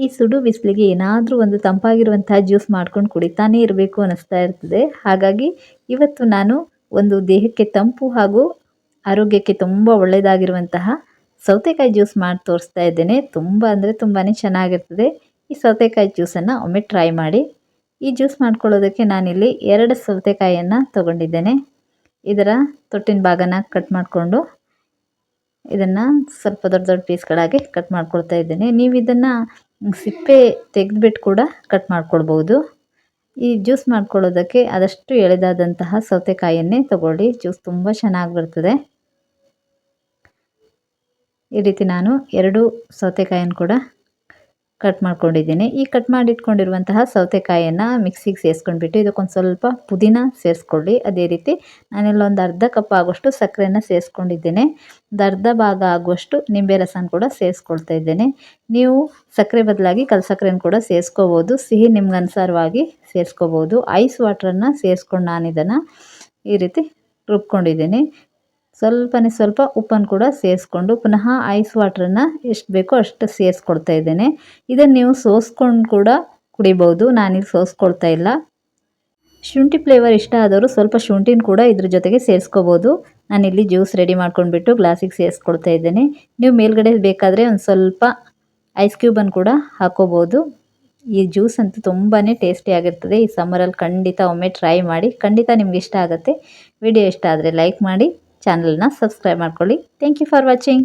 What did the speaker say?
ಈ ಸುಡು ಬಿಸಿಲಿಗೆ ಏನಾದರೂ ಒಂದು ತಂಪಾಗಿರುವಂತಹ ಜ್ಯೂಸ್ ಮಾಡ್ಕೊಂಡು ಕುಡಿತಾನೇ ಇರಬೇಕು ಅನ್ನಿಸ್ತಾ ಇರ್ತದೆ. ಹಾಗಾಗಿ ಇವತ್ತು ನಾನು ಒಂದು ದೇಹಕ್ಕೆ ತಂಪು ಹಾಗೂ ಆರೋಗ್ಯಕ್ಕೆ ತುಂಬ ಒಳ್ಳೆಯದಾಗಿರುವಂತಹ ಸೌತೆಕಾಯಿ ಜ್ಯೂಸ್ ಮಾಡಿ ತೋರಿಸ್ತಾ ಇದ್ದೇನೆ. ತುಂಬ ಅಂದರೆ ತುಂಬಾ ಚೆನ್ನಾಗಿರ್ತದೆ. ಈ ಸೌತೆಕಾಯಿ ಜ್ಯೂಸನ್ನು ಒಮ್ಮೆ ಟ್ರೈ ಮಾಡಿ. ಈ ಜ್ಯೂಸ್ ಮಾಡ್ಕೊಳ್ಳೋದಕ್ಕೆ ನಾನಿಲ್ಲಿ 2 ಸೌತೆಕಾಯಿಯನ್ನು ತೊಗೊಂಡಿದ್ದೇನೆ. ಇದರ ತೊಟ್ಟಿನ ಭಾಗನ ಕಟ್ ಮಾಡಿಕೊಂಡು ಇದನ್ನು ಸ್ವಲ್ಪ ದೊಡ್ಡ ದೊಡ್ಡ ಪೀಸ್ಗಳಾಗಿ ಕಟ್ ಮಾಡ್ಕೊಳ್ತಾ ಇದ್ದೇನೆ. ನೀವು ಇದನ್ನು ಸಿಪ್ಪೆ ತೆಗೆದುಬಿಟ್ಟು ಕೂಡ ಕಟ್ ಮಾಡ್ಕೊಳ್ಬೋದು. ಈ ಜ್ಯೂಸ್ ಮಾಡ್ಕೊಳ್ಳೋದಕ್ಕೆ ಆದಷ್ಟು ಎಳೆದಾದಂತಹ ಸೌತೆಕಾಯಿಯನ್ನೇ ತಗೊಳ್ಳಿ. ಜ್ಯೂಸ್ ತುಂಬ ಚೆನ್ನಾಗಿ ಬರ್ತದೆ. ಈ ರೀತಿ ನಾನು 2 ಸೌತೆಕಾಯಿಯನ್ನು ಕೂಡ ಕಟ್ ಮಾಡ್ಕೊಂಡಿದ್ದೀನಿ. ಈ ಕಟ್ ಮಾಡಿ ಇಟ್ಕೊಂಡಿರುವಂತಹ ಸೌತೆಕಾಯಿಯನ್ನು ಮಿಕ್ಸಿಗೆ ಸೇರಿಸ್ಕೊಂಡ್ಬಿಟ್ಟು ಇದಕ್ಕೊಂದು ಸ್ವಲ್ಪ ಪುದೀನ ಸೇರಿಸ್ಕೊಳ್ಳಿ. ಅದೇ ರೀತಿ ನಾನೆಲ್ಲ ಒಂದು ಅರ್ಧ ಕಪ್ ಆಗುವಷ್ಟು ಸಕ್ಕರೆಯನ್ನು ಸೇರಿಸ್ಕೊಂಡಿದ್ದೇನೆ. ಒಂದು ಅರ್ಧ ಭಾಗ ಆಗುವಷ್ಟು ನಿಂಬೆ ರಸನ ಕೂಡ ಸೇರಿಸ್ಕೊಳ್ತಾ ಇದ್ದೇನೆ. ನೀವು ಸಕ್ಕರೆ ಬದಲಾಗಿ ಕಲ್ಸಕ್ಕರೆನ ಕೂಡ ಸೇರಿಸ್ಕೋಬೋದು. ಸಿಹಿ ನಿಮ್ಗೆ ಅನುಸಾರವಾಗಿ ಸೇರಿಸ್ಕೋಬೋದು. ಐಸ್ ವಾಟ್ರನ್ನು ಸೇರಿಸ್ಕೊಂಡು ನಾನು ಇದನ್ನು ಈ ರೀತಿ ರುಬ್ಕೊಂಡಿದ್ದೀನಿ. ಸ್ವಲ್ಪ ಉಪ್ಪನ್ನು ಕೂಡ ಸೇರಿಸ್ಕೊಂಡು ಪುನಃ ಐಸ್ ವಾಟ್ರನ್ನು ಎಷ್ಟು ಬೇಕೋ ಅಷ್ಟು ಸೇರಿಸ್ಕೊಳ್ತಾ ಇದ್ದೇನೆ. ಇದನ್ನು ನೀವು ಸೋಸ್ಕೊಂಡು ಕೂಡ ಕುಡಿಬೋದು. ನಾನಿಲ್ಲಿ ಸೋಸ್ಕೊಳ್ತಾ ಇಲ್ಲ. ಶುಂಠಿ ಫ್ಲೇವರ್ ಇಷ್ಟ ಆದವರು ಸ್ವಲ್ಪ ಶುಂಠಿನ ಕೂಡ ಇದ್ರ ಜೊತೆಗೆ ಸೇರಿಸ್ಕೋಬೋದು. ನಾನಿಲ್ಲಿ ಜ್ಯೂಸ್ ರೆಡಿ ಮಾಡ್ಕೊಂಡ್ಬಿಟ್ಟು ಗ್ಲಾಸಿಗೆ ಸೇರಿಸ್ಕೊಳ್ತಾ ಇದ್ದೇನೆ. ನೀವು ಮೇಲ್ಗಡೆ ಬೇಕಾದರೆ ಒಂದು ಸ್ವಲ್ಪ ಐಸ್ ಕ್ಯೂಬನ್ನು ಕೂಡ ಹಾಕೋಬೋದು. ಈ ಜ್ಯೂಸ್ ಅಂತೂ ತುಂಬಾ ಟೇಸ್ಟಿಯಾಗಿರ್ತದೆ. ಈ ಸಮ್ಮರಲ್ಲಿ ಖಂಡಿತ ಒಮ್ಮೆ ಟ್ರೈ ಮಾಡಿ. ಖಂಡಿತ ನಿಮ್ಗೆ ಇಷ್ಟ ಆಗುತ್ತೆ. ವಿಡಿಯೋ ಇಷ್ಟ ಆದರೆ ಲೈಕ್ ಮಾಡಿ, ಚಾನಲ್ನ ಸಬ್ಸ್ಕ್ರೈಬ್ ಮಾಡ್ಕೊಳ್ಳಿ. Thank you for watching.